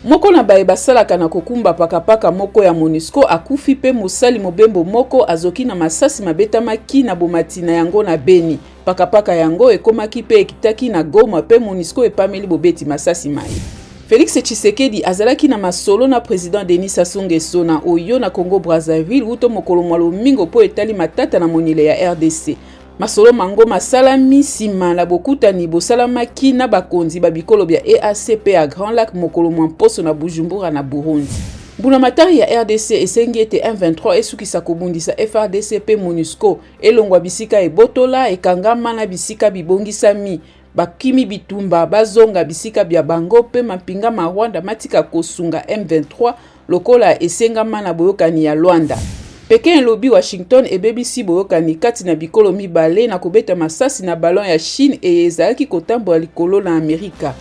Moko na baye basalaka na kokumba pakapaka moko ya MONUSCO akufi pe mosali mobembo moko azoki na masasi mabetamaki na bomatina yango na Beni. Pakapaka yango ekomaki pe ekitaki na Goma pe MONUSCO epameli bobeti masasi mai. Félix Tshisekedi azalaki na masolo na président Denis Sassou Nguesso na Oyo na Congo Brazzaville uto mokolo mwa lomingo po etali matata na monile ya RDC. Masolo mango masalami sima la bokutani bosalamaki na bakonzi babikolo bya EACP ya Grand Lac mokolo mwa mposo na Bujumbura na Burundi. Mbuna matari ya RDC esengi ete M23 esukisa kobundisa FARDC pe MONUSCO elongwa bisika ebotola ekangama na bisika bibongisami bakimi bitumba bazonga bisika bya bango pe mapinga ma Rwanda matika kosunga M23 lokola esengama na boyokani ya Luanda. Pekin lobi Washington ebebisi boyokani kati na bikolo mibale na kobeta masasi na ballon ya Chine ezalaki kotambola likolo na Amerika.